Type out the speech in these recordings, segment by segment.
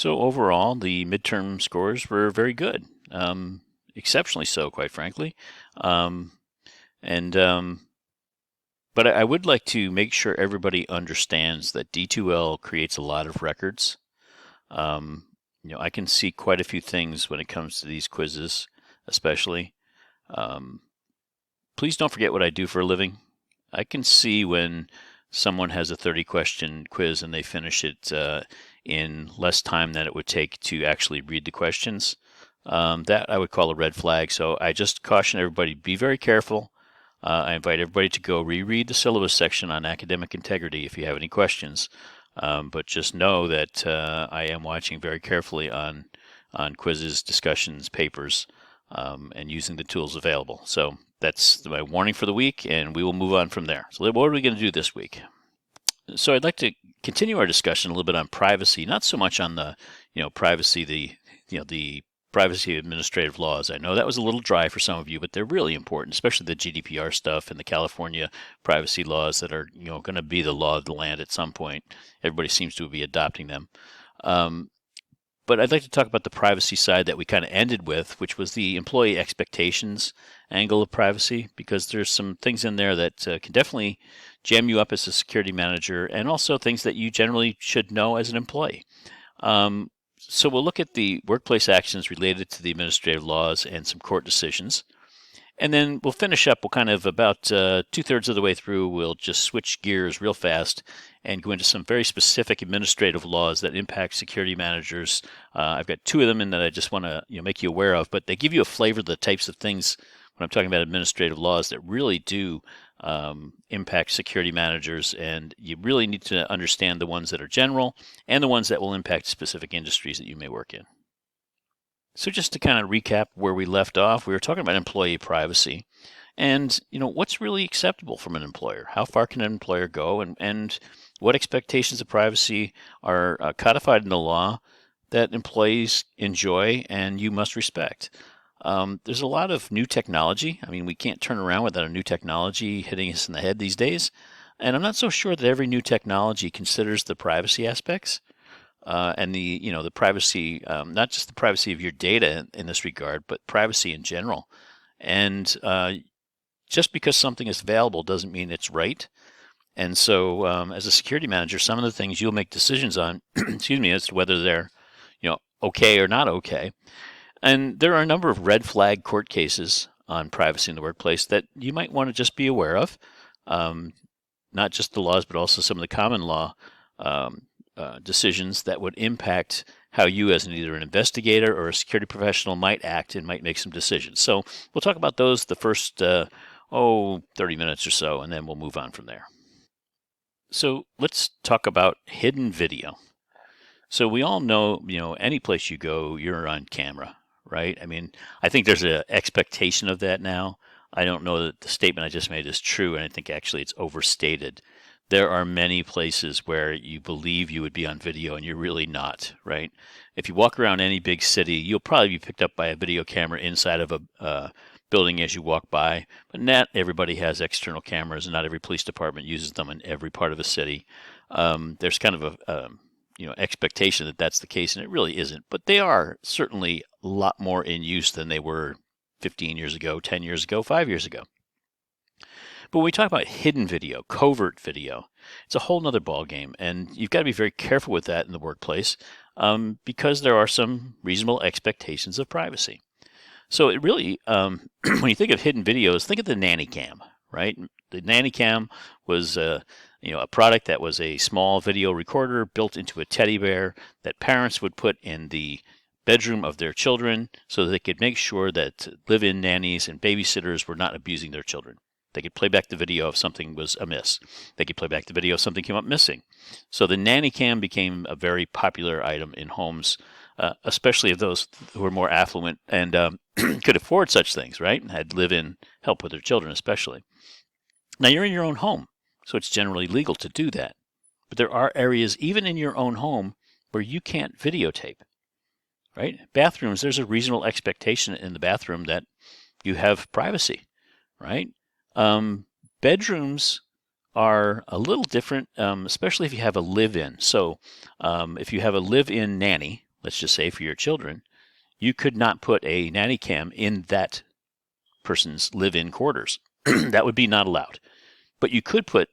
So overall, the midterm scores were very good, exceptionally so, quite frankly. Um, and But I would like to make sure everybody understands that D2L creates a lot of records. Um, I can see quite a few things when it comes to these quizzes, especially. Um, Please don't forget what I do for a living. I can see when someone has a 30-question quiz and they finish it in less time than it would take to actually read the questions. That I would call a red flag. So I just caution everybody, be very careful. I invite everybody to go reread the syllabus section on academic integrity if you have any questions. But just know that I am watching very carefully on quizzes, discussions, papers, and using the tools available. So that's my warning for the week, and we will move on from there. So what are we going to do this week? So I'd like to continue our discussion a little bit on privacy, not so much on the privacy, the privacy administrative laws. I know that was a little dry for some of you, but they're really important, especially the GDPR stuff and the California privacy laws that are going to be the law of the land at some point. Everybody seems to be adopting them. But I'd like to talk about the privacy side that we kind of ended with, which was the employee expectations angle of privacy, because there's some things in there that can definitely jam you up as a security manager, and also things that you generally should know as an employee. So we'll look at the workplace actions related to the administrative laws and some court decisions. And then we'll finish up. We'll kind of about 2/3 of the way through, we'll just switch gears real fast and go into some very specific administrative laws that impact security managers. I've got two of them in that I just want to make you aware of, but they give you a flavor of the types of things when I'm talking about administrative laws that really do impact security managers, and you really need to understand the ones that are general and the ones that will impact specific industries that you may work in. So just to kind of recap where we left off, we were talking about employee privacy and, what's really acceptable from an employer? How far can an employer go, and what expectations of privacy are codified in the law that employees enjoy and you must respect? There's a lot of new technology. I mean, we can't turn around without a new technology hitting us in the head these days. And I'm not so sure that every new technology considers the privacy aspects. And the privacy, not just the privacy of your data in this regard, but privacy in general. And just because something is available doesn't mean it's right. And so, as a security manager, some of the things you'll make decisions on, excuse me, as to whether they're, okay or not okay. And there are a number of red flag court cases on privacy in the workplace that you might want to just be aware of. Not just the laws, but also some of the common law decisions that would impact how you as either an investigator or a security professional might act and might make some decisions. So we'll talk about those the first 30 minutes or so, and then we'll move on from there. So let's talk about hidden video. So we all know, any place you go, you're on camera, right? I mean, I think there's an expectation of that now. I don't know that the statement I just made is true, and I think actually it's overstated. There are many places where you believe you would be on video and you're really not, right? If you walk around any big city, you'll probably be picked up by a video camera inside of a building as you walk by, but not everybody has external cameras, and not every police department uses them in every part of a city. There's kind of a expectation that that's the case, and it really isn't, but they are certainly a lot more in use than they were 15 years ago, 10 years ago, 5 years ago. But when we talk about hidden video, covert video, it's a whole nother ballgame, and you've got to be very careful with that in the workplace because there are some reasonable expectations of privacy. So it really, when you think of hidden videos, think of the nanny cam, right? The nanny cam was a product that was a small video recorder built into a teddy bear that parents would put in the bedroom of their children so that they could make sure that live-in nannies and babysitters were not abusing their children. They could play back the video if something was amiss. They could play back the video if something came up missing. So the nanny cam became a very popular item in homes, especially of those who were more affluent and could afford such things, right? And had live-in help with their children especially. Now you're in your own home, so it's generally legal to do that. But there are areas, even in your own home, where you can't videotape, right? Bathrooms, there's a reasonable expectation in the bathroom that you have privacy, right? Bedrooms are a little different, especially if you have a live-in. So if you have a live-in nanny, let's just say for your children, you could not put a nanny cam in that person's live-in quarters. That would be not allowed. But you could put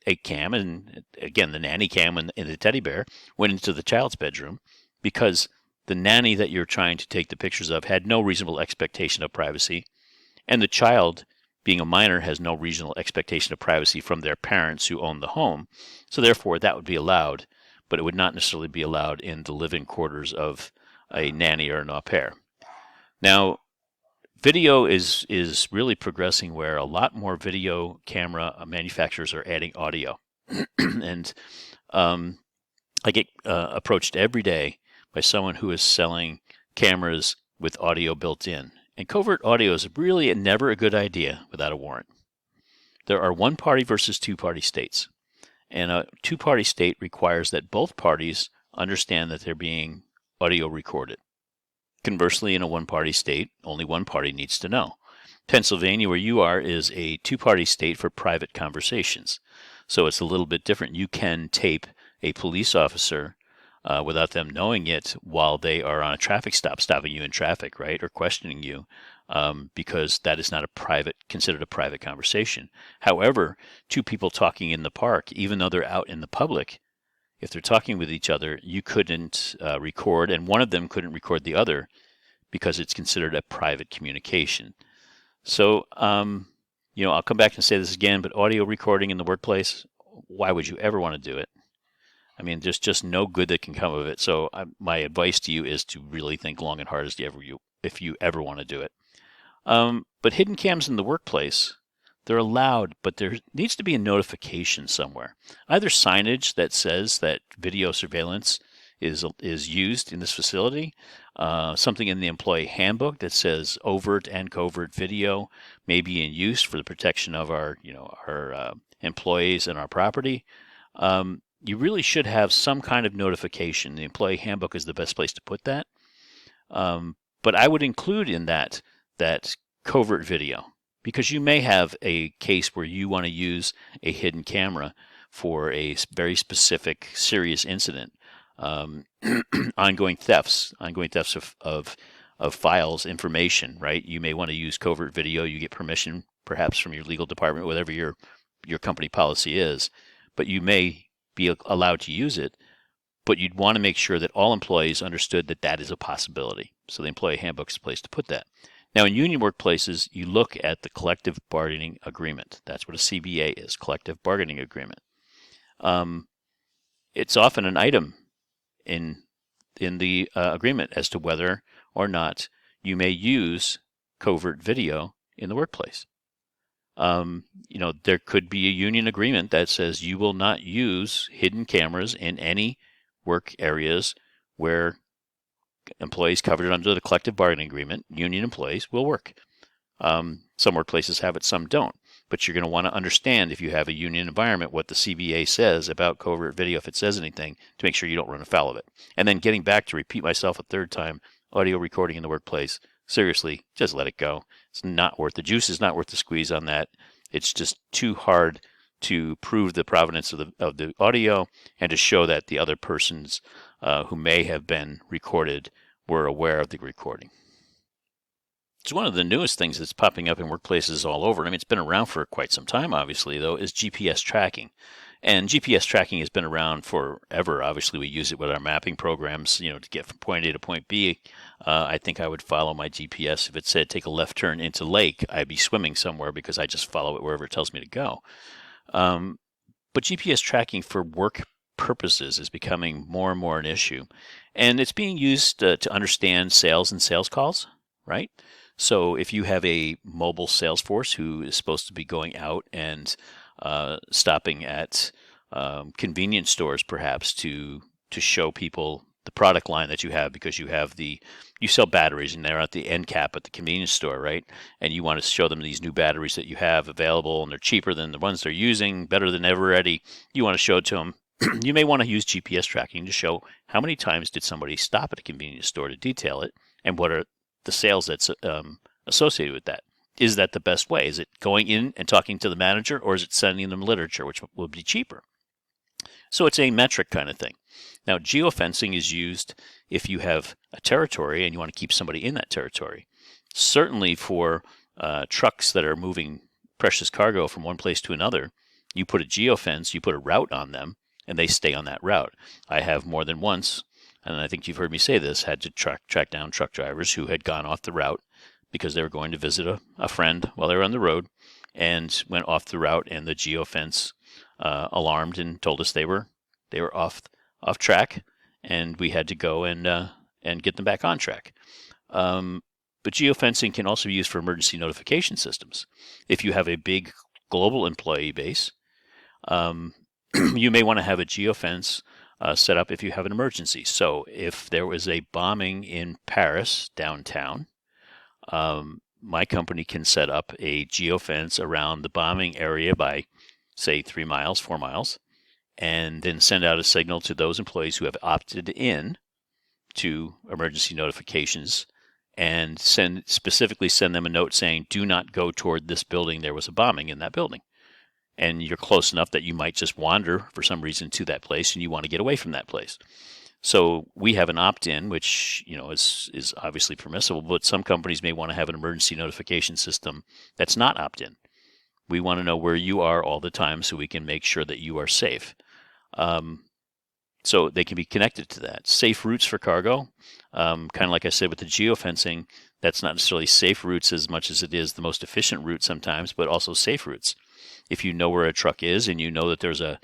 a cam, and again, the nanny cam in the teddy bear went into the child's bedroom because the nanny that you're trying to take the pictures of had no reasonable expectation of privacy, and the child, being a minor, has no reasonable expectation of privacy from their parents who own the home. So therefore, that would be allowed, but it would not necessarily be allowed in the live-in quarters of a nanny or an au pair. Now, video is really progressing where a lot more video camera manufacturers are adding audio. And I get approached every day by someone who is selling cameras with audio built in. And covert audio is really never a good idea without a warrant. There are one-party versus two-party states. And a two-party state requires that both parties understand that they're being audio recorded. Conversely, in a one-party state, only one party needs to know. Pennsylvania, where you are, is a two-party state for private conversations. So it's a little bit different. You can tape a police officer without them knowing it while they are on a traffic stop, stopping you in traffic, right, or questioning you, because that is not considered a private conversation. However, two people talking in the park, even though they're out in the public, if they're talking with each other, you couldn't record, and one of them couldn't record the other because it's considered a private communication. So, I'll come back and say this again, but audio recording in the workplace, why would you ever want to do it? I mean, there's just no good that can come of it. So my advice to you is to really think long and hard if you ever want to do it. But hidden cams in the workplace, they're allowed, but there needs to be a notification somewhere. Either signage that says that video surveillance is used in this facility, something in the employee handbook that says overt and covert video may be in use for the protection of our employees and our property. You really should have some kind of notification. The employee handbook is the best place to put that. But I would include in that covert video, because you may have a case where you want to use a hidden camera for a very specific, serious incident. Ongoing thefts of files, information, right? You may want to use covert video. You get permission, perhaps from your legal department, whatever your company policy is, but you may be allowed to use it. But you'd want to make sure that all employees understood that that is a possibility. So the employee handbook is a place to put that. Now, in union workplaces, you look at the collective bargaining agreement. That's what a CBA is, collective bargaining agreement. It's often an item in the agreement as to whether or not you may use covert video in the workplace. There could be a union agreement that says you will not use hidden cameras in any work areas where employees covered under the collective bargaining agreement, union employees, will work. Some workplaces have it, some don't. But you're going to want to understand, if you have a union environment, what the CBA says about covert video, if it says anything, to make sure you don't run afoul of it. And then getting back to repeat myself a third time, audio recording in the workplace, seriously, just let it go. It's not worth the juice is not worth the squeeze on that. It's just too hard to prove the provenance of the audio and to show that the other persons who may have been recorded were aware of the recording. It's one of the newest things that's popping up in workplaces all over. I mean, it's been around for quite some time, obviously, though, is GPS tracking. And GPS tracking has been around forever. Obviously, we use it with our mapping programs, to get from point A to point B. I think I would follow my GPS. If it said take a left turn into lake, I'd be swimming somewhere because I just follow it wherever it tells me to go. But GPS tracking for work purposes is becoming more and more an issue. And it's being used to understand sales and sales calls, right? So if you have a mobile sales force who is supposed to be going out and stopping at convenience stores, perhaps to show people the product line that you have, because you sell batteries and they're at the end cap at the convenience store, right? And you want to show them these new batteries that you have available, and they're cheaper than the ones they're using, better than ever ready. You want to show it to them. You may want to use GPS tracking to show how many times did somebody stop at a convenience store to detail it, and what are the sales that's associated with that. Is that the best way? Is it going in and talking to the manager, or is it sending them literature, which will be cheaper? So it's a metric kind of thing. Now, geofencing is used if you have a territory and you want to keep somebody in that territory. Certainly for trucks that are moving precious cargo from one place to another, you put a geofence, you put a route on them, and they stay on that route. I have more than once, and I think you've heard me say this, had to track down truck drivers who had gone off the route because they were going to visit a friend while they were on the road and went off the route, and the geofence alarmed and told us they were off track, and we had to go and get them back on track. But geofencing can also be used for emergency notification systems. If you have a big global employee base, you may want to have a geofence set up if you have an emergency. So if there was a bombing in Paris downtown, my company can set up a geofence around the bombing area by, say, 3 miles, 4 miles, and then send out a signal to those employees who have opted in to emergency notifications, and specifically send them a note saying, do not go toward this building. There was a bombing in that building. And you're close enough that you might just wander for some reason to that place and you want to get away from that place. So we have an opt-in, which is obviously permissible, but some companies may want to have an emergency notification system that's not opt-in. We want to know where you are all the time so we can make sure that you are safe. So they can be connected to that. Safe routes for cargo, kind of like I said with the geofencing, that's not necessarily safe routes as much as it is the most efficient route sometimes, but also safe routes. If you know where a truck is and you know that there's a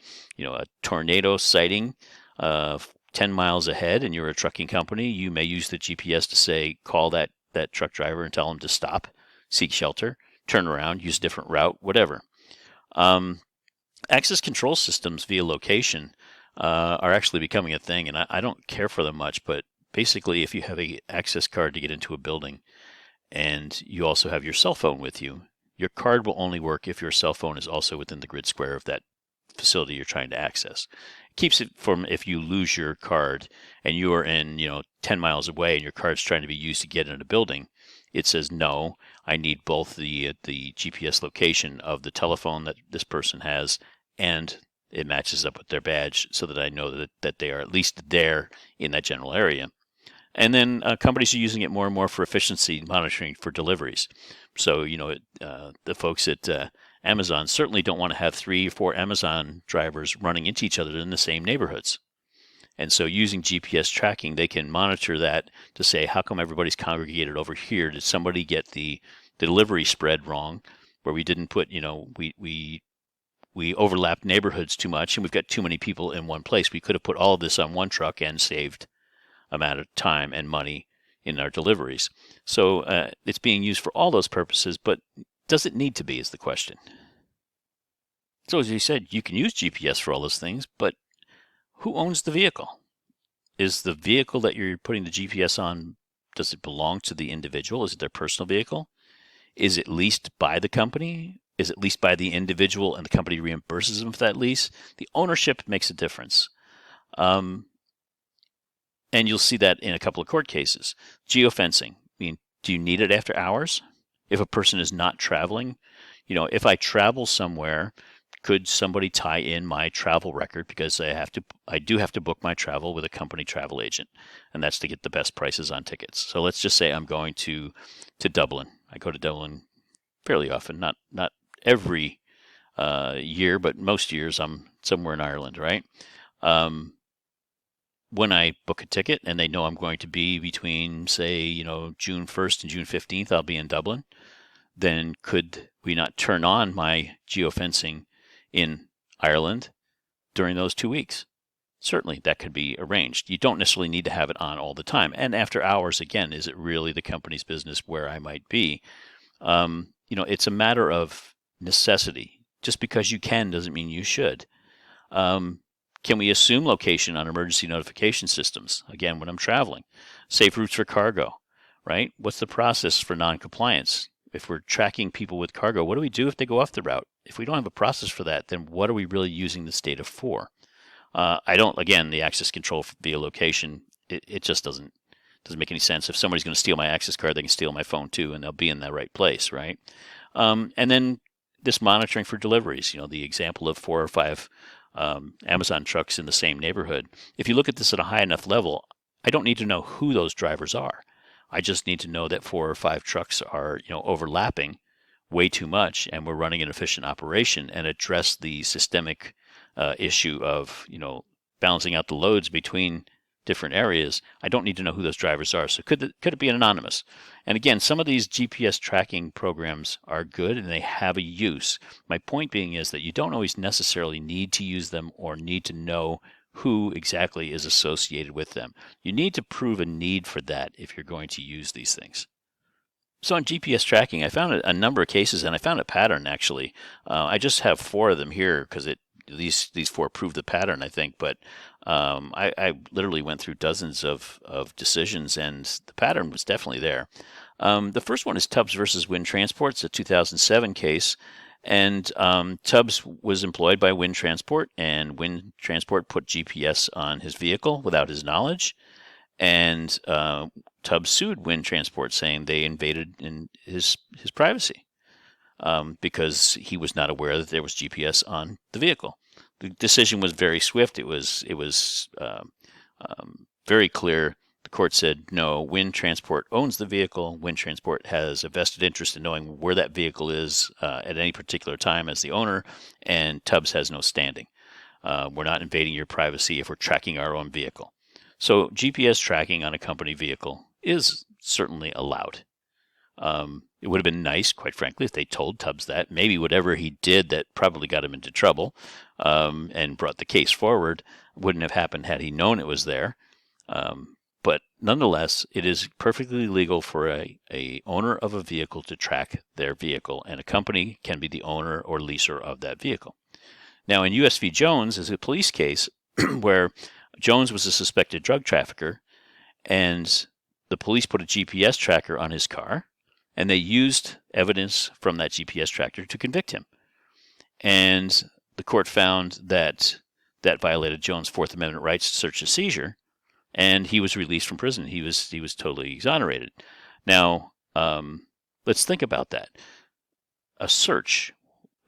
tornado sighting 10 miles ahead and you're a trucking company, you may use the GPS to say, call that truck driver and tell him to stop, seek shelter, turn around, use a different route, whatever. Access control systems via location are actually becoming a thing, and I don't care for them much, but basically if you have an access card to get into a building and you also have your cell phone with you, your card will only work if your cell phone is also within the grid square of that facility you're trying to access. It keeps it from, if you lose your card and you are in 10 miles away and your card's trying to be used to get in a building, it says, no, I need both the GPS location of the telephone that this person has and it matches up with their badge so that I know that they are at least there in that general area. And then companies are using it more and more for efficiency monitoring for deliveries. So, the folks at Amazon certainly don't want to have 3 or 4 Amazon drivers running into each other in the same neighborhoods. And so using GPS tracking, they can monitor that to say, how come everybody's congregated over here? Did somebody get the delivery spread wrong where we didn't put, we overlapped neighborhoods too much and we've got too many people in one place. We could have put all of this on one truck and saved amount of time and money in our deliveries. So it's being used for all those purposes, but does it need to be is the question. So as you said, you can use GPS for all those things, but who owns the vehicle? Is the vehicle that you're putting the GPS on, does it belong to the individual? Is it their personal vehicle? Is it leased by the company? Is it leased by the individual and the company reimburses them for that lease? The ownership makes a difference. And you'll see that in a couple of court cases. Geofencing. I mean, do you need it after hours? If a person is not traveling, if I travel somewhere, could somebody tie in my travel record because I do have to book my travel with a company travel agent, and that's to get the best prices on tickets. So let's just say I'm going to Dublin. I go to Dublin fairly often, not every year, but most years I'm somewhere in Ireland, right? When I book a ticket and they know I'm going to be between, say, June 1st and June 15th, I'll be in Dublin, then could we not turn on my geofencing in Ireland during those 2 weeks? Certainly, that could be arranged. You don't necessarily need to have it on all the time. And after hours, again, is it really the company's business where I might be? It's a matter of necessity. Just because you can doesn't mean you should. Can we assume location on emergency notification systems? Again, when I'm traveling. Safe routes for cargo, right? What's the process for non-compliance? If we're tracking people with cargo, what do we do if they go off the route? If we don't have a process for that, then what are we really using this data for? The access control via location, it just doesn't make any sense. If somebody's going to steal my access card, they can steal my phone too, and they'll be in the right place, right? And then this monitoring for deliveries, the example of 4 or 5 Amazon trucks in the same neighborhood. If you look at this at a high enough level, I don't need to know who those drivers are. I just need to know that 4 or 5 trucks are, overlapping way too much, and we're running an efficient operation, and address the systemic issue of, balancing out the loads between different areas. I don't need to know who those drivers are. So could it be anonymous? And again, some of these GPS tracking programs are good and they have a use. My point being is that you don't always necessarily need to use them or need to know who exactly is associated with them. You need to prove a need for that if you're going to use these things. So on GPS tracking, I found a number of cases, and I found a pattern actually. I just have 4 of them here because these 4 prove the pattern, I think. But I literally went through dozens of decisions, and the pattern was definitely there. The first one is Tubbs versus Wind Transport. It's a 2007 case. And Tubbs was employed by Wind Transport, and Wind Transport put GPS on his vehicle without his knowledge. And Tubbs sued Wind Transport, saying they invaded in his privacy because he was not aware that there was GPS on the vehicle. The decision was very swift. It was very clear. The court said, no, Wind Transport owns the vehicle. Wind Transport has a vested interest in knowing where that vehicle is at any particular time as the owner, and Tubbs has no standing. We're not invading your privacy if we're tracking our own vehicle. So GPS tracking on a company vehicle is certainly allowed. It would have been nice, quite frankly, if they told Tubbs that. Maybe whatever he did that probably got him into trouble and brought the case forward wouldn't have happened had he known it was there. But nonetheless, it is perfectly legal for a owner of a vehicle to track their vehicle, and a company can be the owner or leaser of that vehicle. Now, in U.S. v. Jones is a police case where Jones was a suspected drug trafficker, and the police put a GPS tracker on his car, and they used evidence from that GPS tracker to convict him. And the court found that that violated Jones' Fourth Amendment rights to search and seizure, and he was released from prison. He was totally exonerated. Now, let's think about that. A search.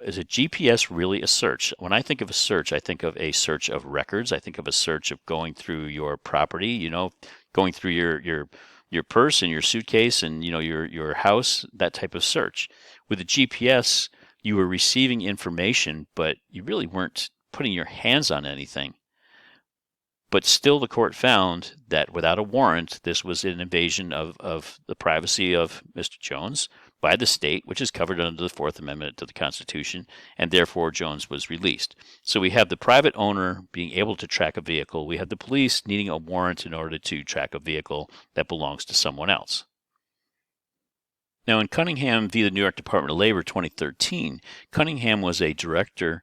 Is a GPS really a search? When I think of a search, I think of a search of records. I think of a search of going through your property, going through your purse and your suitcase and, your house, that type of search. With a GPS, you were receiving information, but you really weren't putting your hands on anything. But still, the court found that without a warrant, this was an invasion of the privacy of Mr. Jones by the state, which is covered under the Fourth Amendment to the Constitution, and therefore Jones was released. So we have the private owner being able to track a vehicle. We have the police needing a warrant in order to track a vehicle that belongs to someone else. Now, in Cunningham v. the New York Department of Labor 2013, Cunningham was a director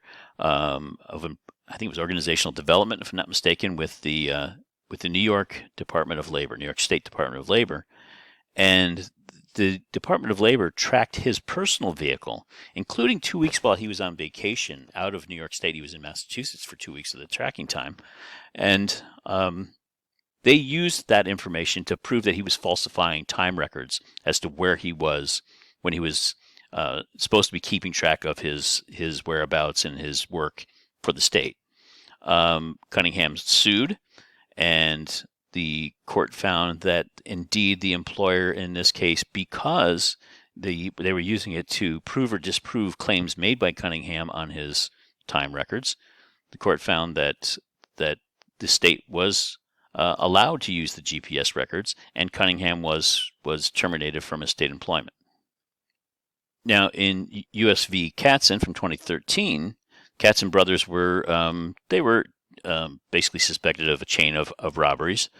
I think it was organizational development, if I'm not mistaken, with the New York Department of Labor, New York State Department of Labor. And the Department of Labor tracked his personal vehicle, including 2 weeks while he was on vacation out of New York State. He was in Massachusetts for 2 weeks of the tracking time. And they used that information to prove that he was falsifying time records as to where he was when he was supposed to be keeping track of his whereabouts and his work for the state. Cunningham sued, and the court found that indeed the employer in this case, because they were using it to prove or disprove claims made by Cunningham on his time records, the court found that the state was allowed to use the GPS records, and Cunningham was terminated from his state employment. Now, in U.S. v. Katzen from 2013, Katzen brothers were basically suspected of a chain of robberies,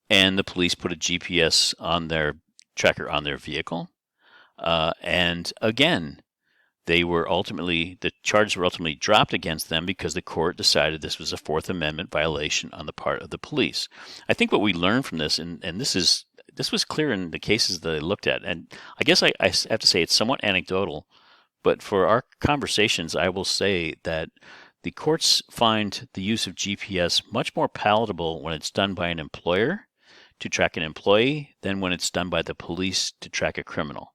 and the police put a GPS on their tracker on their vehicle. And again, the charges were ultimately dropped against them because the court decided this was a Fourth Amendment violation on the part of the police. I think what we learned from this, and this was clear in the cases that I looked at, and I guess I have to say it's somewhat anecdotal, but for our conversations, I will say that the courts find the use of GPS much more palatable when it's done by an employer to track an employee than when it's done by the police to track a criminal,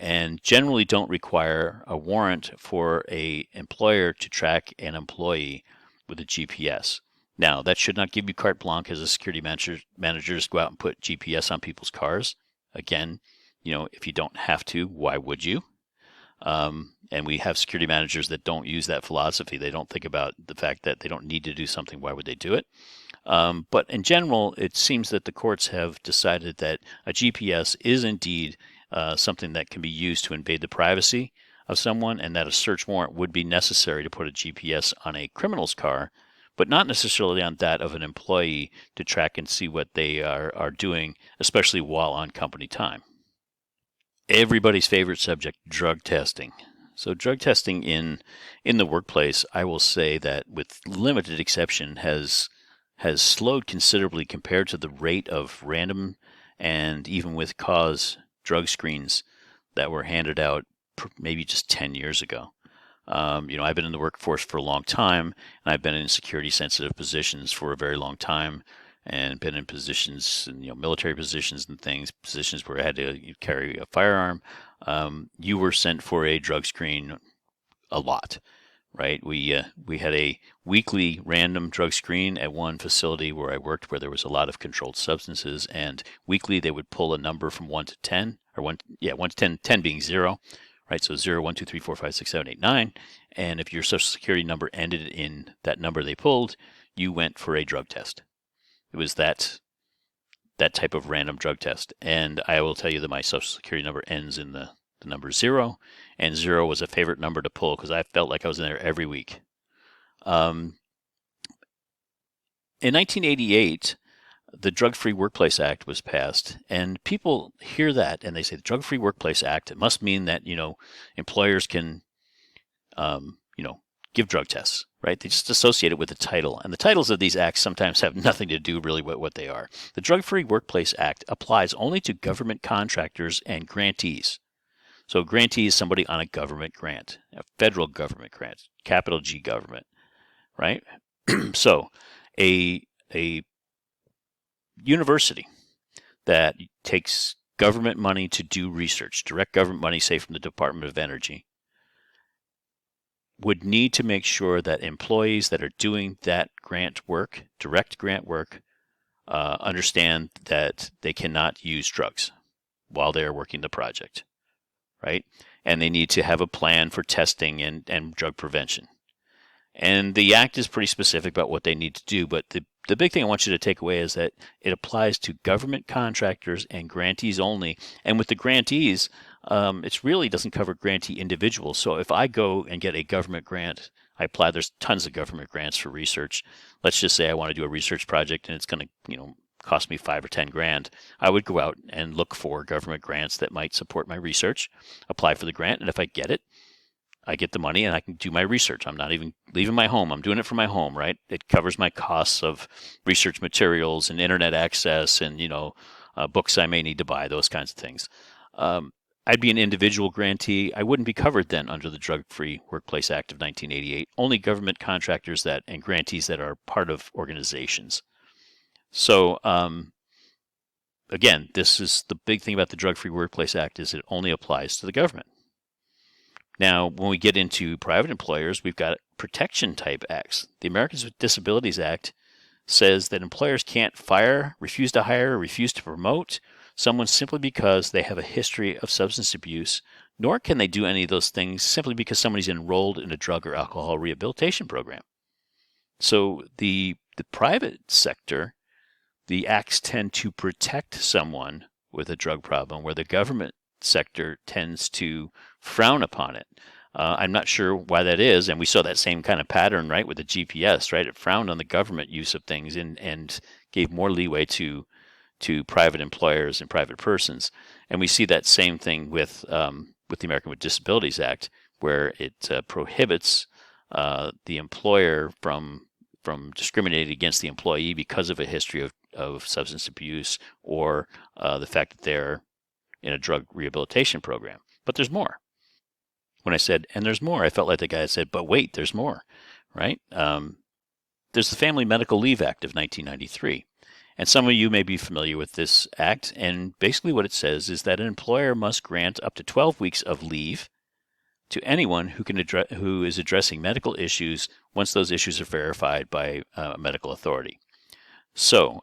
and generally don't require a warrant for an employer to track an employee with a GPS. Now, that should not give you carte blanche as a security manager to go out and put GPS on people's cars. Again, if you don't have to, why would you? And we have security managers that don't use that philosophy. They don't think about the fact that they don't need to do something. Why would they do it? But in general, it seems that the courts have decided that a GPS is indeed something that can be used to invade the privacy of someone, and that a search warrant would be necessary to put a GPS on a criminal's car, but not necessarily on that of an employee to track and see what they are doing, especially while on company time. Everybody's favorite subject, drug testing. So drug testing in the workplace, I will say that with limited exception has slowed considerably compared to the rate of random and even with cause drug screens that were handed out maybe just 10 years ago. I've been in the workforce for a long time, and I've been in security sensitive positions for a very long time, and been in positions, military positions and things, positions where I had to carry a firearm. You were sent for a drug screen a lot, right? We had a weekly random drug screen at one facility where I worked, where there was a lot of controlled substances, and weekly they would pull a number from 1 to 10, or 1 to 10, 10 being 0. Right, so 0, 1, 2, 3, 4, 5, 6, 7, 8, 9. And if your social security number ended in that number they pulled, you went for a drug test. It was that type of random drug test. And I will tell you that my social security number ends in the number 0. And 0 was a favorite number to pull because I felt like I was in there every week. In 1988, the Drug-Free Workplace Act was passed, and people hear that and they say the Drug-Free Workplace Act, it must mean that, employers can, give drug tests, right? They just associate it with the title, and the titles of these acts sometimes have nothing to do really with what they are. The Drug-Free Workplace Act applies only to government contractors and grantees. So grantee is somebody on a government grant, a federal government grant, capital G government, right? So a university that takes government money to do research, direct government money, say from the Department of Energy, would need to make sure that employees that are doing that grant work, direct grant work, understand that they cannot use drugs while they're working the project, right? And they need to have a plan for testing and drug prevention. And the act is pretty specific about what they need to do, but the big thing I want you to take away is that it applies to government contractors and grantees only. And with the grantees, it really doesn't cover grantee individuals. So if I go and get a government grant, I apply, there's tons of government grants for research. Let's just say I want to do a research project and it's going to, cost me $5 or $10 grand. I would go out and look for government grants that might support my research, apply for the grant, and if I get it, I get the money and I can do my research. I'm not even leaving my home. I'm doing it from my home, right? It covers my costs of research materials and internet access and, books I may need to buy, those kinds of things. I'd be an individual grantee. I wouldn't be covered then under the Drug-Free Workplace Act of 1988. Only government contractors and grantees that are part of organizations. So, again, this is the big thing about the Drug-Free Workplace Act is it only applies to the government. Now, when we get into private employers, we've got protection type acts. The Americans with Disabilities Act says that employers can't fire, refuse to hire, or refuse to promote someone simply because they have a history of substance abuse, nor can they do any of those things simply because somebody's enrolled in a drug or alcohol rehabilitation program. So the private sector, the acts tend to protect someone with a drug problem, where the government sector tends to frown upon it. I'm not sure why that is, and we saw that same kind of pattern, right, with the GPS, right? It frowned on the government use of things and gave more leeway to private employers and private persons. And we see that same thing with the American with Disabilities Act, where it prohibits the employer from discriminating against the employee because of a history of substance abuse or the fact that they're in a drug rehabilitation program. But there's more. When I said, and there's more, I felt like the guy said, but wait, there's more, right? There's the Family Medical Leave Act of 1993. And some of you may be familiar with this act. And basically what it says is that an employer must grant up to 12 weeks of leave to anyone who is addressing medical issues once those issues are verified by a medical authority. So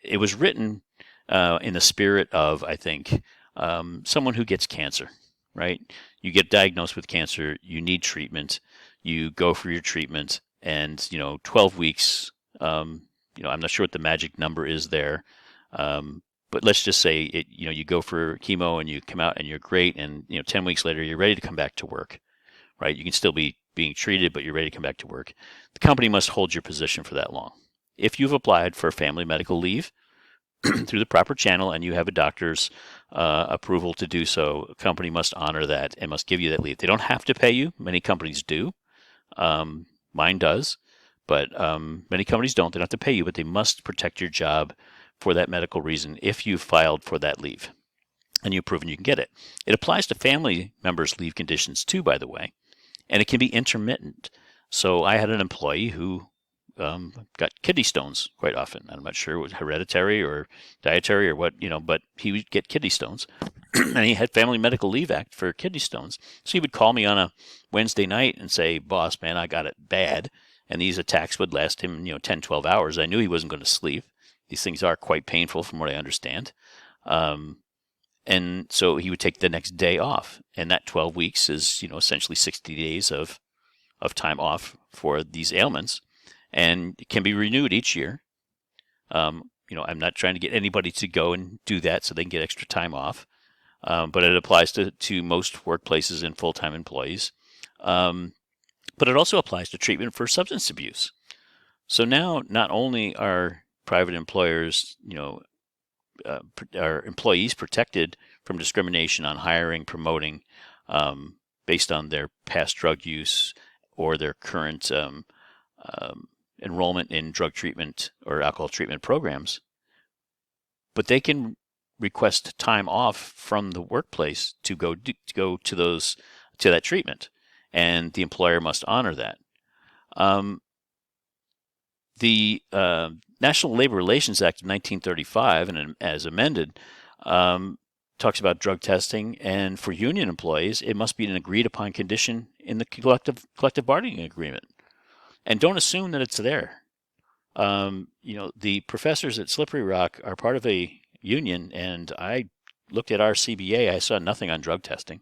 it was written in the spirit of, I think, someone who gets cancer, right? You get diagnosed with cancer, you need treatment, you go for your treatment, and 12 weeks. I'm not sure what the magic number is there, but let's just say you go for chemo and you come out and you're great, and 10 weeks later you're ready to come back to work, right? You can still be being treated, but you're ready to come back to work. The company must hold your position for that long. If you've applied for family medical leave through the proper channel and you have a doctor's approval to do so, a company must honor that and must give you that leave. They don't have to pay you. Many companies do. Mine does. But many companies don't. They don't have to pay you, but they must protect your job for that medical reason if you filed for that leave and you've proven you can get it. It applies to family members' leave conditions too, by the way, and it can be intermittent. So I had an employee who got kidney stones quite often. I'm not sure it was hereditary or dietary or what, but he would get kidney stones. And he had Family Medical Leave Act for kidney stones. So he would call me on a Wednesday night and say, "Boss, man, I got it bad." And these attacks would last him, 10, 12 hours. I knew he wasn't going to sleep. These things are quite painful from what I understand. And so he would take the next day off. And that 12 weeks is, essentially 60 days of time off for these ailments. And it can be renewed each year. I'm not trying to get anybody to go and do that so they can get extra time off. But it applies to most workplaces and full-time employees. But it also applies to treatment for substance abuse. So now not only are private employers, are employees protected from discrimination on hiring, promoting, based on their past drug use or their current enrollment in drug treatment or alcohol treatment programs, but they can request time off from the workplace to go to that treatment, and the employer must honor that. The National Labor Relations Act of 1935, and as amended, talks about drug testing, and for union employees, it must be an agreed-upon condition in the collective bargaining agreement. And don't assume that it's there. The professors at Slippery Rock are part of a union, and I looked at our CBA. I saw nothing on drug testing.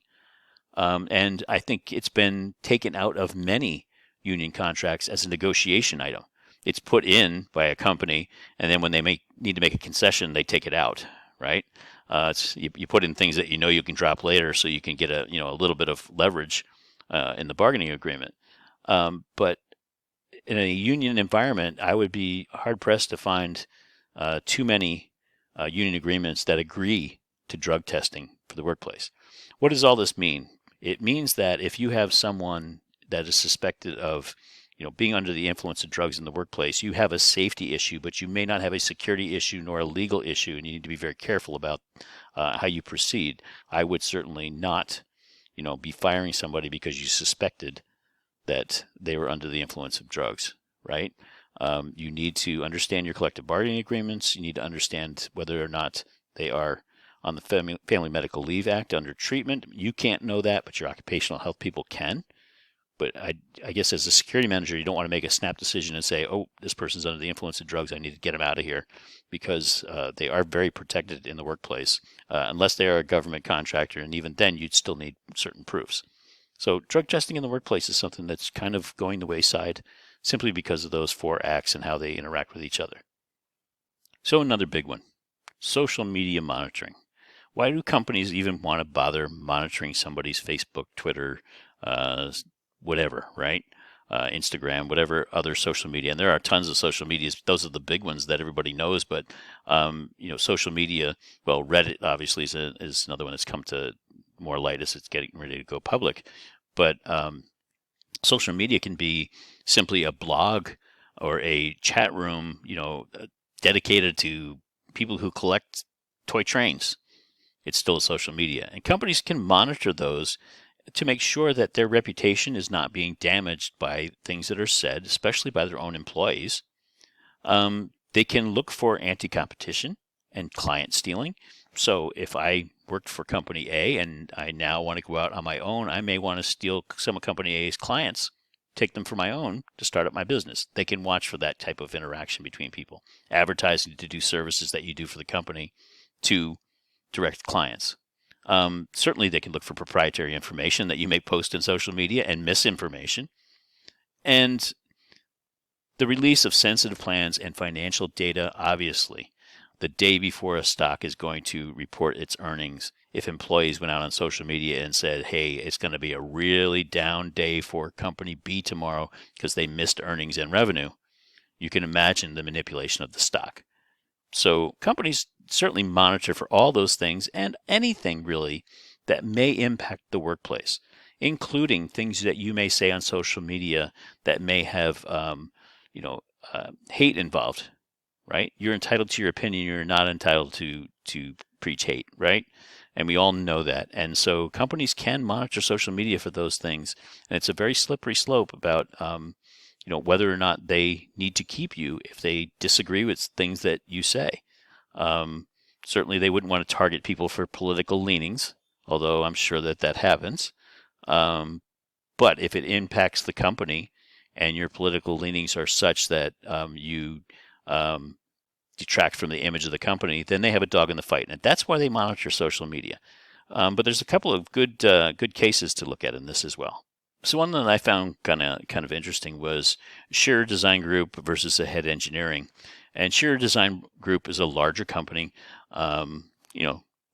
And I think it's been taken out of many union contracts as a negotiation item. It's put in by a company, and then when they need to make a concession, they take it out, right? You put in things that you can drop later, so you can get a little bit of leverage in the bargaining agreement. But in a union environment, I would be hard-pressed to find too many union agreements that agree to drug testing for the workplace. What does all this mean? It means that if you have someone that is suspected of being under the influence of drugs in the workplace, you have a safety issue, but you may not have a security issue nor a legal issue, and you need to be very careful about how you proceed. I would certainly not, be firing somebody because you suspected that they were under the influence of drugs, right? You need to understand your collective bargaining agreements. You need to understand whether or not they are on the Family Medical Leave Act under treatment. You can't know that, but your occupational health people can. But I guess as a security manager, you don't want to make a snap decision and say, "Oh, this person's under the influence of drugs. I need to get them out of here," because they are very protected in the workplace, unless they are a government contractor, and even then, you'd still need certain proofs. So drug testing in the workplace is something that's kind of going the wayside simply because of those 4 acts and how they interact with each other. So another big one, social media monitoring. Why do companies even want to bother monitoring somebody's Facebook, Twitter, whatever, right? Instagram, whatever other social media. And there are tons of social medias. Those are the big ones that everybody knows. But, social media, well, Reddit obviously is another one that's come to more light as it's getting ready to go public. But social media can be simply a blog or a chat room, dedicated to people who collect toy trains. It's still social media. And companies can monitor those to make sure that their reputation is not being damaged by things that are said, especially by their own employees. They can look for anti-competition and client stealing. So if I worked for company A and I now want to go out on my own, I may want to steal some of company A's clients, take them for my own to start up my business. They can watch for that type of interaction between people. Advertising to do services that you do for the company to direct clients. Certainly they can look for proprietary information that you may post in social media and misinformation. And the release of sensitive plans and financial data, obviously, the day before a stock is going to report its earnings. If employees went out on social media and said, hey, it's going to be a really down day for company B tomorrow because they missed earnings and revenue, you can imagine the manipulation of the stock. So companies certainly monitor for all those things and anything really that may impact the workplace, including things that you may say on social media that may have hate involved, right? You're entitled to your opinion. You're not entitled to preach hate, right? And we all know that. And so companies can monitor social media for those things. And it's a very slippery slope about whether or not they need to keep you if they disagree with things that you say. Certainly they wouldn't want to target people for political leanings, although I'm sure that happens. But if it impacts the company and your political leanings are such that you detract from the image of the company, then they have a dog in the fight. And that's why they monitor social media. But there's a couple of good cases to look at in this as well. So one that I found kind of interesting was Shearer Design Group versus Ahead Engineering. And Shearer Design Group is a larger company,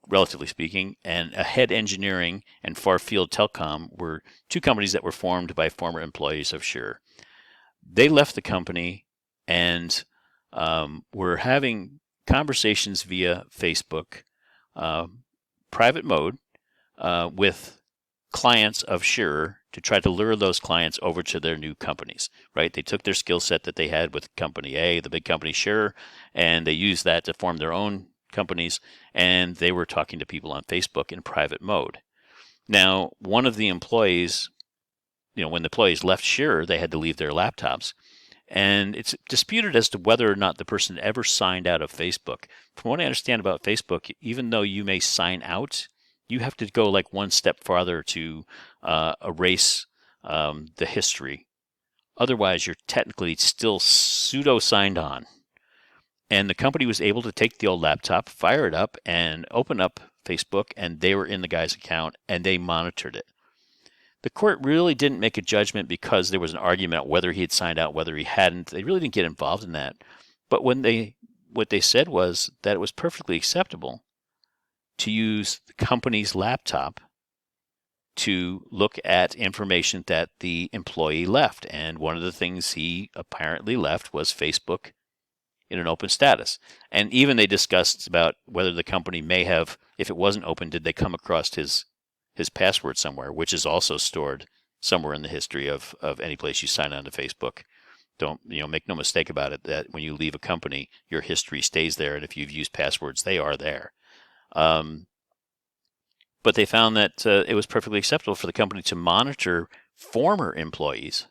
relatively speaking, and Ahead Engineering and Farfield Telecom were two companies that were formed by former employees of Shearer. They left the company and were having conversations via Facebook, private mode, with clients of Shearer to try to lure those clients over to their new companies, right? They took their skill set that they had with company A, the big company Shearer, and they used that to form their own companies, and they were talking to people on Facebook in private mode. Now, one of the employees, when the employees left Shearer, they had to leave their laptops, and it's disputed as to whether or not the person ever signed out of Facebook. From what I understand about Facebook, even though you may sign out, you have to go like one step farther to erase the history. Otherwise, you're technically still pseudo-signed on. And the company was able to take the old laptop, fire it up, and open up Facebook, and they were in the guy's account, and they monitored it. The court really didn't make a judgment because there was an argument whether he had signed out, whether he hadn't. They really didn't get involved in that. But what they said was that it was perfectly acceptable to use the company's laptop to look at information that the employee left. And one of the things he apparently left was Facebook in an open status. And even they discussed about whether the company may have, if it wasn't open, did they come across his password somewhere, which is also stored somewhere in the history of any place you sign on to Facebook. Don't, make no mistake about it, that when you leave a company, your history stays there. And if you've used passwords, they are there. But they found that it was perfectly acceptable for the company to monitor former employees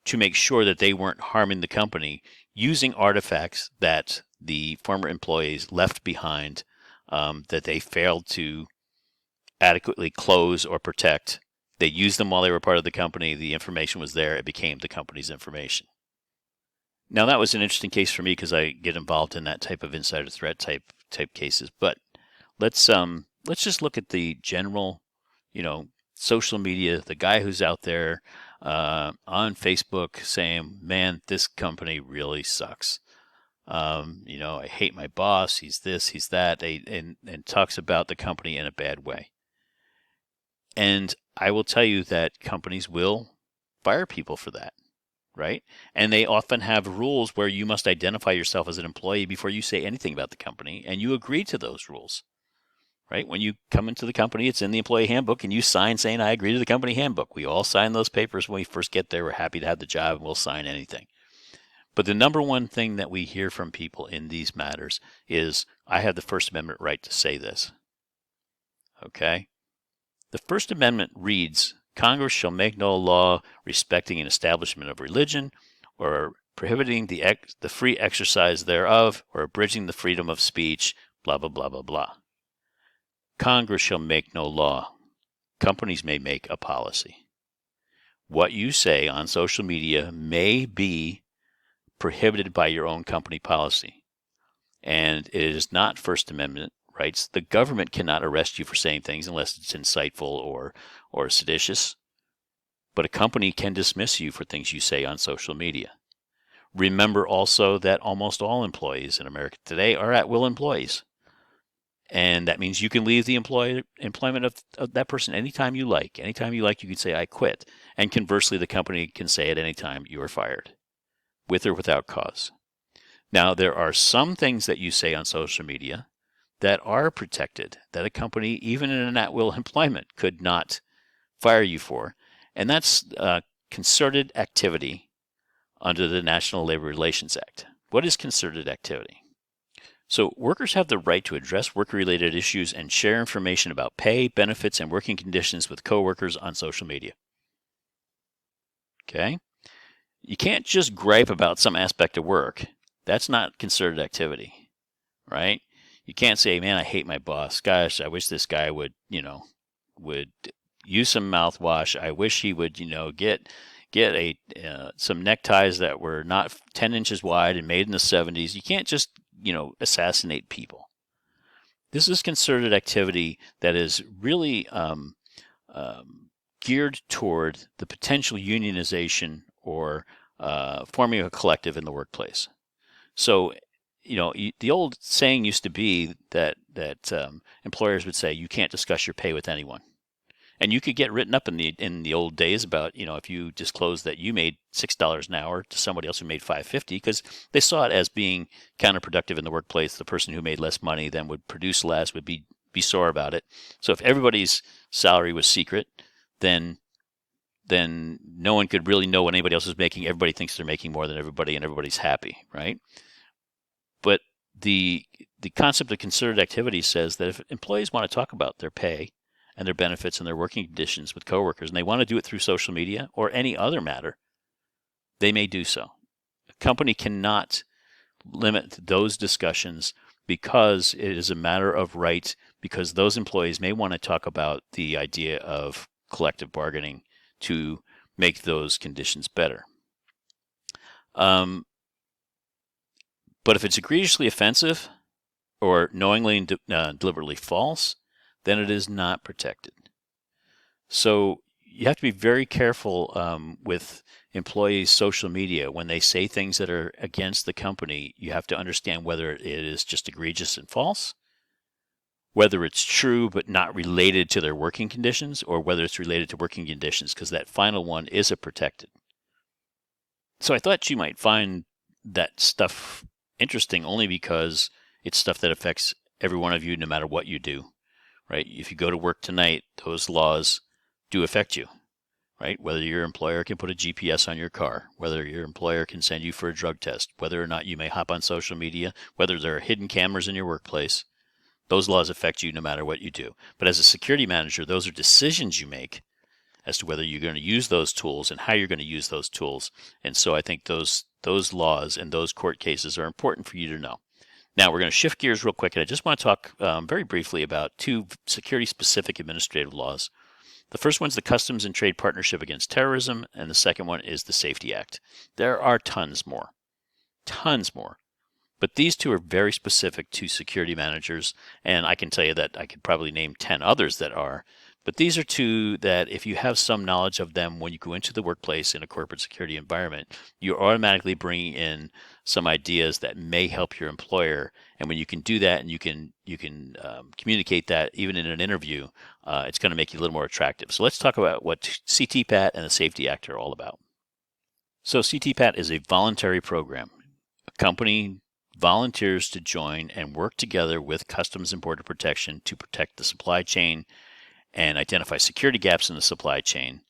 to make sure that they weren't harming the company using artifacts that the former employees left behind, that they failed to adequately close or protect. They used them while they were part of the company. The information was there. It became the company's information. Now, that was an interesting case for me because I get involved in that type of insider threat type cases. But let's just look at the general, social media, the guy who's out there on Facebook saying, man, this company really sucks. I hate my boss. He's this, he's that, and talks about the company in a bad way. And I will tell you that companies will fire people for that, right? And they often have rules where you must identify yourself as an employee before you say anything about the company, and you agree to those rules, right? When you come into the company, it's in the employee handbook, and you sign saying, I agree to the company handbook. We all sign those papers when we first get there. We're happy to have the job, and we'll sign anything. But the number one thing that we hear from people in these matters is, I have the First Amendment right to say this. Okay? The First Amendment reads, Congress shall make no law respecting an establishment of religion or prohibiting the free exercise thereof, or abridging the freedom of speech, blah, blah, blah, blah, blah. Congress shall make no law. Companies may make a policy. What you say on social media may be prohibited by your own company policy. And it is not First Amendment rights. The government cannot arrest you for saying things unless it's insightful or seditious. But a company can dismiss you for things you say on social media. Remember also that almost all employees in America today are at-will employees. And that means you can leave the employment of that person anytime you like. Anytime you like, you can say, I quit. And conversely, the company can say at any time, you are fired, with or without cause. Now, there are some things that you say on social media that are protected, that a company, even in an at-will employment, could not fire you for. And that's concerted activity under the National Labor Relations Act. What is concerted activity? So workers have the right to address work-related issues and share information about pay, benefits, and working conditions with coworkers on social media. Okay? You can't just gripe about some aspect of work. That's not concerted activity, right? You can't say, man, I hate my boss. Gosh, I wish this guy would use some mouthwash. I wish he would, get some neckties that were not 10 inches wide and made in the 70s. You can't just assassinate people. This is concerted activity that is really geared toward the potential unionization or forming a collective in the workplace. So, the old saying used to be that employers would say you can't discuss your pay with anyone. And you could get written up in the old days about, if you disclosed that you made $6 an hour to somebody else who made $5.50, because they saw it as being counterproductive in the workplace. The person who made less money then would produce less, would be sore about it. So if everybody's salary was secret, then no one could really know what anybody else is making. Everybody thinks they're making more than everybody, and everybody's happy, right? But the concept of concerted activity says that if employees want to talk about their pay and their benefits and their working conditions with coworkers, and they want to do it through social media or any other matter, they may do so. A company cannot limit those discussions because it is a matter of right, because those employees may want to talk about the idea of collective bargaining to make those conditions better. But if it's egregiously offensive or knowingly and deliberately false, then it is not protected. So you have to be very careful with employees' social media. When they say things that are against the company, you have to understand whether it is just egregious and false, whether it's true but not related to their working conditions, or whether it's related to working conditions, because that final one is a protected. So I thought you might find that stuff interesting only because it's stuff that affects every one of you no matter what you do. Right? If you go to work tonight, those laws do affect you, right? Whether your employer can put a GPS on your car, whether your employer can send you for a drug test, whether or not you may hop on social media, whether there are hidden cameras in your workplace, those laws affect you no matter what you do. But as a security manager, those are decisions you make as to whether you're going to use those tools and how you're going to use those tools. And so I think those laws and those court cases are important for you to know. Now, we're going to shift gears real quick, and I just want to talk very briefly about two security-specific administrative laws. The first one is the Customs and Trade Partnership Against Terrorism, and the second one is the Safety Act. There are tons more. But these two are very specific to security managers, and I can tell you that I could probably name 10 others that are. But these are two that if you have some knowledge of them when you go into the workplace in a corporate security environment, you're automatically bringing in some ideas that may help your employer. And when you can do that and you can communicate that even in an interview, it's going to make you a little more attractive. So let's talk about what CTPAT and the Safety Act are all about. So CTPAT is a voluntary program. A company volunteers to join and work together with Customs and Border Protection to protect the supply chain and identify security gaps in the supply chain,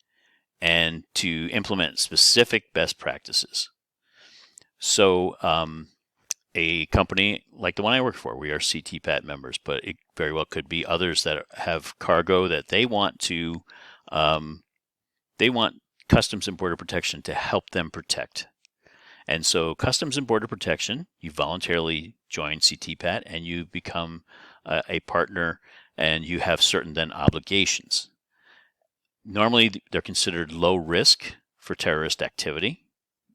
and to implement specific best practices. So a company like the one I work for, we are CTPAT members, but it very well could be others that have cargo that they want Customs and Border Protection to help them protect. And so Customs and Border Protection, you voluntarily join CTPAT and you become a partner, and you have certain then obligations. Normally, they're considered low risk for terrorist activity,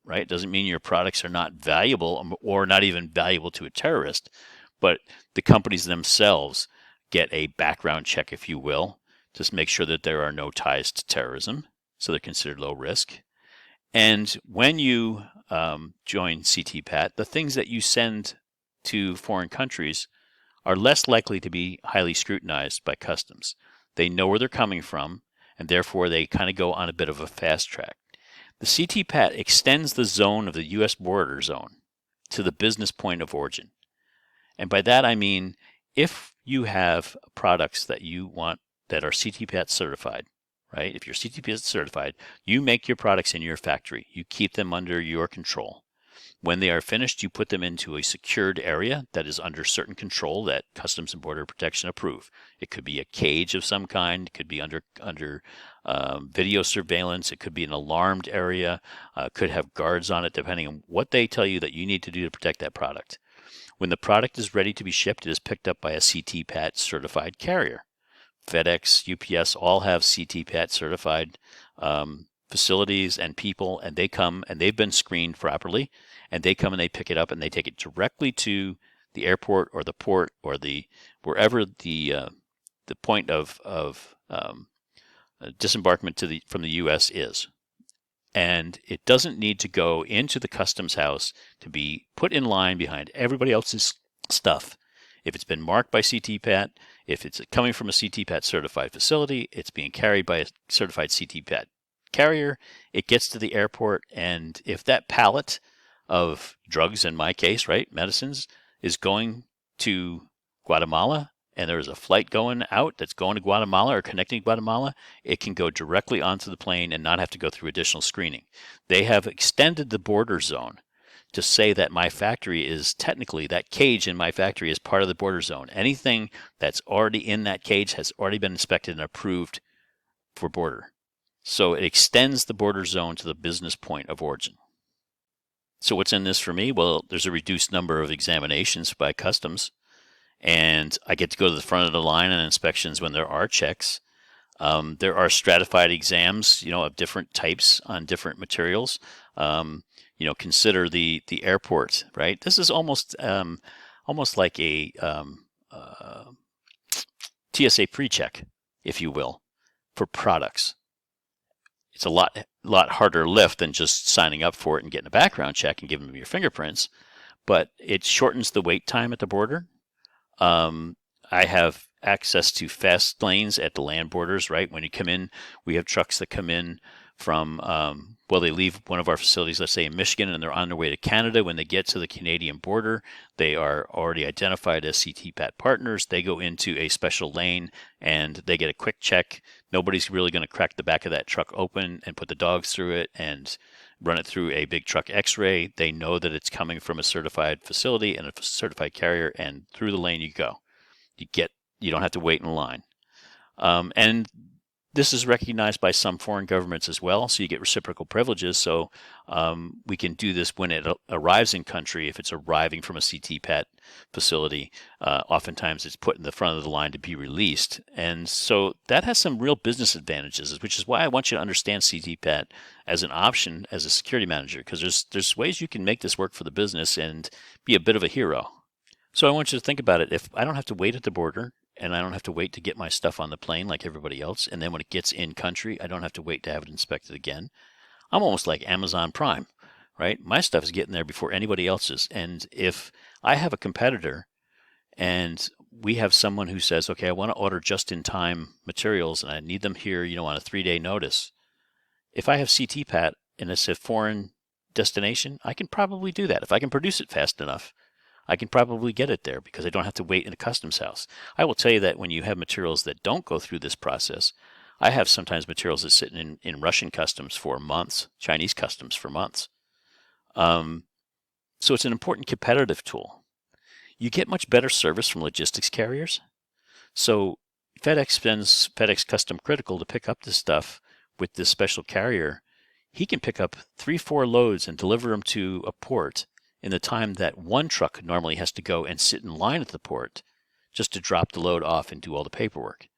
right? It doesn't mean your products are not valuable or not even valuable to a terrorist, but the companies themselves get a background check, if you will, to make sure that there are no ties to terrorism. So they're considered low risk. And when you join CTPAT, the things that you send to foreign countries are less likely to be highly scrutinized by customs. They know where they're coming from, and therefore they kind of go on a bit of a fast track. The CTPAT extends the zone of the U.S. border zone to the business point of origin. And by that I mean, if you have products that you want that are CTPAT certified, right? If you're CTPAT certified, you make your products in your factory. You keep them under your control. When they are finished, you put them into a secured area that is under certain control that Customs and Border Protection approve. It could be a cage of some kind. It could be under video surveillance. It could be an alarmed area. Could have guards on it, depending on what they tell you that you need to do to protect that product. When the product is ready to be shipped, it is picked up by a CTPAT certified carrier. FedEx, UPS all have CTPAT certified facilities and people, and they come and they've been screened properly, and they come and they pick it up and they take it directly to the airport or the port or the wherever the point of disembarkment from the U.S. is. And it doesn't need to go into the customs house to be put in line behind everybody else's stuff. If it's been marked by CTPAT, if it's coming from a CTPAT certified facility, it's being carried by a certified CTPAT carrier, it gets to the airport, and if that pallet of drugs, in my case, right, medicines, is going to Guatemala, and there is a flight going out that's going to Guatemala or connecting to Guatemala, it can go directly onto the plane and not have to go through additional screening. They have extended the border zone to say that my factory is technically, that cage in my factory is part of the border zone. Anything that's already in that cage has already been inspected and approved for border. So it extends the border zone to the business point of origin. So what's in this for me? Well, there's a reduced number of examinations by customs, and I get to go to the front of the line on inspections when there are checks. There are stratified exams, of different types on different materials. Consider the airport, right? This is almost like a TSA pre-check, if you will, for products. It's a lot harder lift than just signing up for it and getting a background check and giving them your fingerprints, but it shortens the wait time at the border. I have access to fast lanes at the land borders, right? When you come in, we have trucks that come in from, they leave one of our facilities, let's say in Michigan, and they're on their way to Canada. When they get to the Canadian border, they are already identified as CTPAT partners. They go into a special lane and they get a quick check. Nobody's really going to crack the back of that truck open and put the dogs through it and run it through a big truck x-ray. They know that it's coming from a certified facility and a certified carrier, and through the lane you go. You don't have to wait in line. And this is recognized by some foreign governments as well, so you get reciprocal privileges. So we can do this when it arrives in country. If it's arriving from a CTPAT facility, oftentimes it's put in the front of the line to be released. And so that has some real business advantages, which is why I want you to understand CTPAT as an option as a security manager, because there's ways you can make this work for the business and be a bit of a hero. So I want you to think about it. If I don't have to wait at the border, and I don't have to wait to get my stuff on the plane like everybody else, and then when it gets in country, I don't have to wait to have it inspected again. I'm almost like Amazon Prime, right? My stuff is getting there before anybody else's. And if I have a competitor and we have someone who says, okay, I want to order just-in-time materials and I need them here, on a 3-day notice. If I have CTPAT and it's a foreign destination, I can probably do that. If I can produce it fast enough, I can probably get it there because I don't have to wait in a customs house. I will tell you that when you have materials that don't go through this process, I have sometimes materials that sit in Russian customs for months, Chinese customs for months. So it's an important competitive tool. You get much better service from logistics carriers. So FedEx spends FedEx Custom Critical to pick up this stuff with this special carrier he can pick up 3-4 loads and deliver them to a port in the time that one truck normally has to go and sit in line at the port just to drop the load off and do all the paperwork.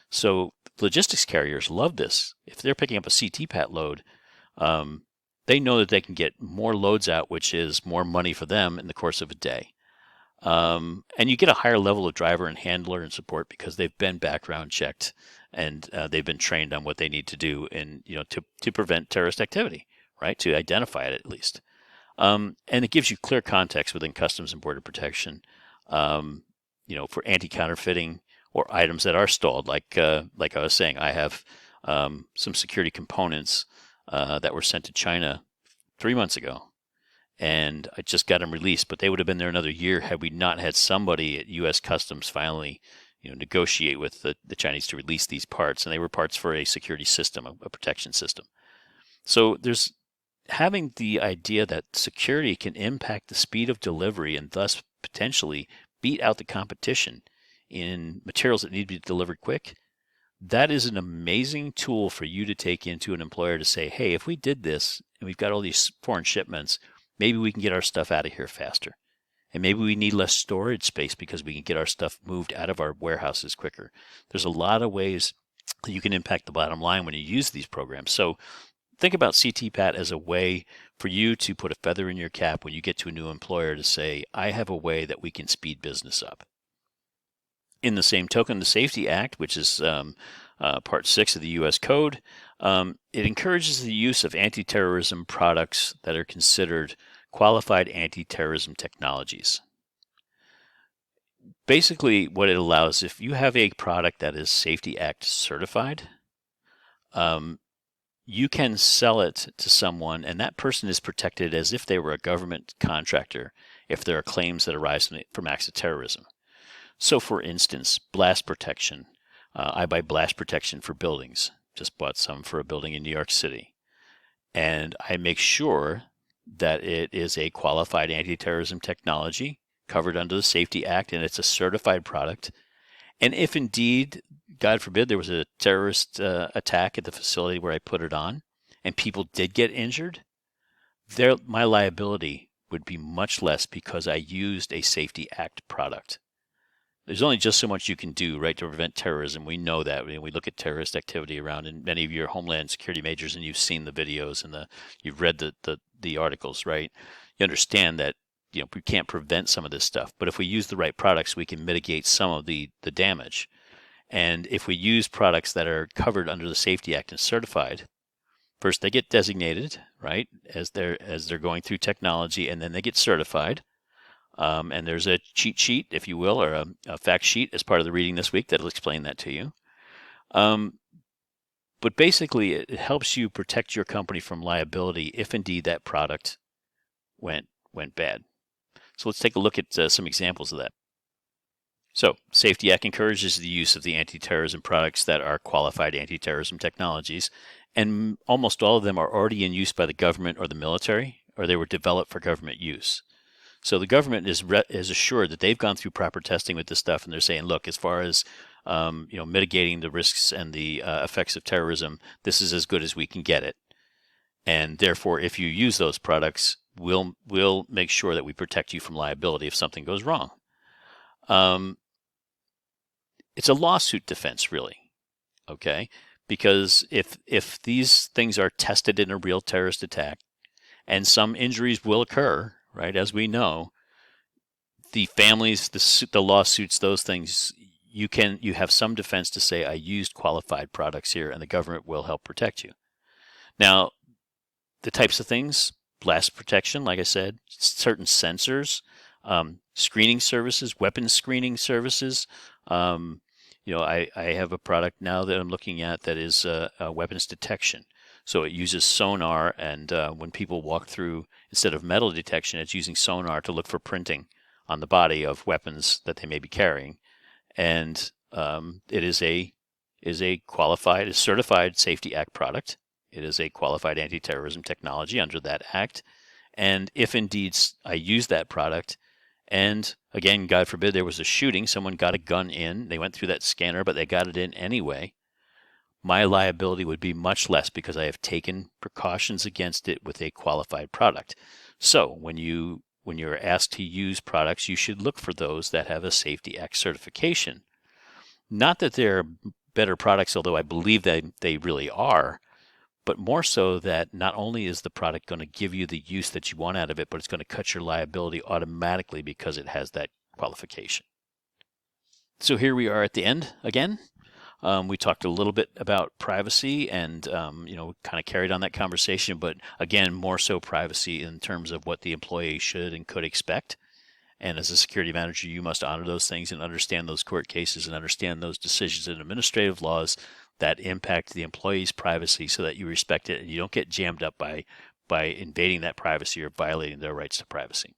So logistics carriers love this. If they're picking up a CTPAT load, they know that they can get more loads out, which is more money for them in the course of a day. And you get a higher level of driver and handler and support because they've been background checked and they've been trained on what they need to do to prevent terrorist activity, right? To identify it at least. And it gives you clear context within Customs and Border Protection, for anti-counterfeiting or items that are stalled. Like I was saying, I have some security components that were sent to China 3 months ago, and I just got them released. But they would have been there another year had we not had somebody at U.S. Customs finally, negotiate with the Chinese to release these parts, and they were parts for a security system, a protection system. So there's having the idea that security can impact the speed of delivery and thus potentially beat out the competition in materials that need to be delivered quick. That is an amazing tool for you to take into an employer to say, hey, if we did this and we've got all these foreign shipments, maybe we can get our stuff out of here faster. And maybe we need less storage space because we can get our stuff moved out of our warehouses quicker. There's a lot of ways that you can impact the bottom line when you use these programs. So think about CTPAT as a way for you to put a feather in your cap when you get to a new employer to say, I have a way that we can speed business up. In the same token, the Safety Act, which is Part 6 of the U.S. Code, it encourages the use of anti-terrorism products that are considered qualified anti-terrorism technologies. Basically, what it allows, if you have a product that is Safety Act certified, you can sell it to someone, and that person is protected as if they were a government contractor if there are claims that arise from acts of terrorism. So, for instance, blast protection. I buy blast protection for buildings. Just bought some for a building in New York City. And I make sure that it is a qualified anti-terrorism technology covered under the Safety Act, and it's a certified product. And if indeed, God forbid, there was a terrorist attack at the facility where I put it on, and people did get injured, my liability would be much less because I used a Safety Act product. There's only just so much you can do, right, to prevent terrorism. We know that. We look at terrorist activity around, and many of your Homeland Security majors, and you've seen the videos and you've read the articles, right? You understand that we can't prevent some of this stuff, but if we use the right products, we can mitigate some of the damage. And if we use products that are covered under the Safety Act and certified, first they get designated, right, as they're going through technology, and then they get certified. And there's a cheat sheet, if you will, or a fact sheet as part of the reading this week that'll explain that to you. But basically, it helps you protect your company from liability if indeed that product went bad. So let's take a look at some examples of that. So, Safety Act encourages the use of the anti-terrorism products that are qualified anti-terrorism technologies, and almost all of them are already in use by the government or the military, or they were developed for government use. So the government is assured that they've gone through proper testing with this stuff, and they're saying, look, as far as mitigating the risks and the effects of terrorism, this is as good as we can get it. And therefore, if you use those products, we'll make sure that we protect you from liability if something goes wrong. It's a lawsuit defense, really, okay? Because if these things are tested in a real terrorist attack, and some injuries will occur, right, as we know, the families, the lawsuits, those things, you have some defense to say, I used qualified products here, and the government will help protect you. Now, the types of things, blast protection, like I said, certain sensors, screening services, weapons screening services. I have a product now that I'm looking at that is weapons detection. So it uses sonar, and when people walk through, instead of metal detection, it's using sonar to look for printing on the body of weapons that they may be carrying. And it is a certified Safety Act product. It is a qualified anti-terrorism technology under that act. And if indeed I use that product, and again, God forbid there was a shooting, someone got a gun in, they went through that scanner, but they got it in anyway, my liability would be much less because I have taken precautions against it with a qualified product. So when you're asked to use products, you should look for those that have a Safety Act certification. Not that they're better products, although I believe that they really are, but more so that not only is the product going to give you the use that you want out of it, but it's going to cut your liability automatically because it has that qualification. So here we are at the end again. We talked a little bit about privacy and, kind of carried on that conversation, but again, more so privacy in terms of what the employee should and could expect. And as a security manager, you must honor those things and understand those court cases and understand those decisions and administrative laws that impact the employee's privacy so that you respect it and you don't get jammed up by invading that privacy or violating their rights to privacy.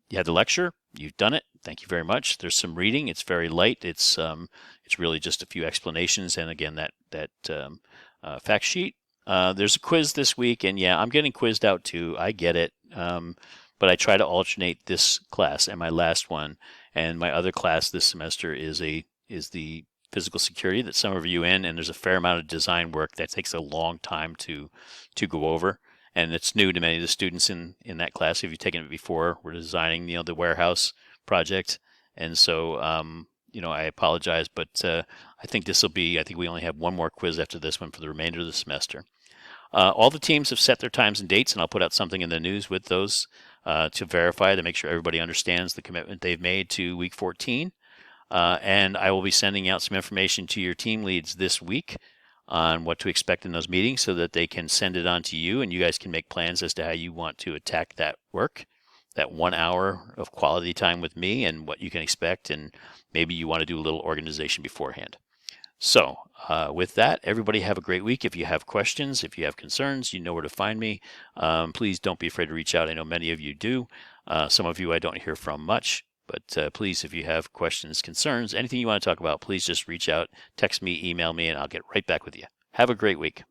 You had the lecture. You've done it. Thank you very much. There's some reading. It's very light. It's really just a few explanations and again that fact sheet. There's a quiz this week, and yeah, I'm getting quizzed out too. I get it. But I try to alternate this class and my last one, and my other class this semester is the physical security that some of you in, and there's a fair amount of design work that takes a long time to go over. And it's new to many of the students in that class. If you've taken it before, we're designing, the warehouse project. And so, I apologize, but I think I think we only have one more quiz after this one for the remainder of the semester. All the teams have set their times and dates, and I'll put out something in the news with those to verify, to make sure everybody understands the commitment they've made to week 14. And I will be sending out some information to your team leads this week on what to expect in those meetings so that they can send it on to you and you guys can make plans as to how you want to attack that work, that 1 hour of quality time with me and what you can expect, and maybe you want to do a little organization beforehand. So with that, everybody have a great week. If you have questions, if you have concerns, you know where to find me. Please don't be afraid to reach out. I know many of you do. Some of you I don't hear from much. But please, if you have questions, concerns, anything you want to talk about, please just reach out, text me, email me, and I'll get right back with you. Have a great week.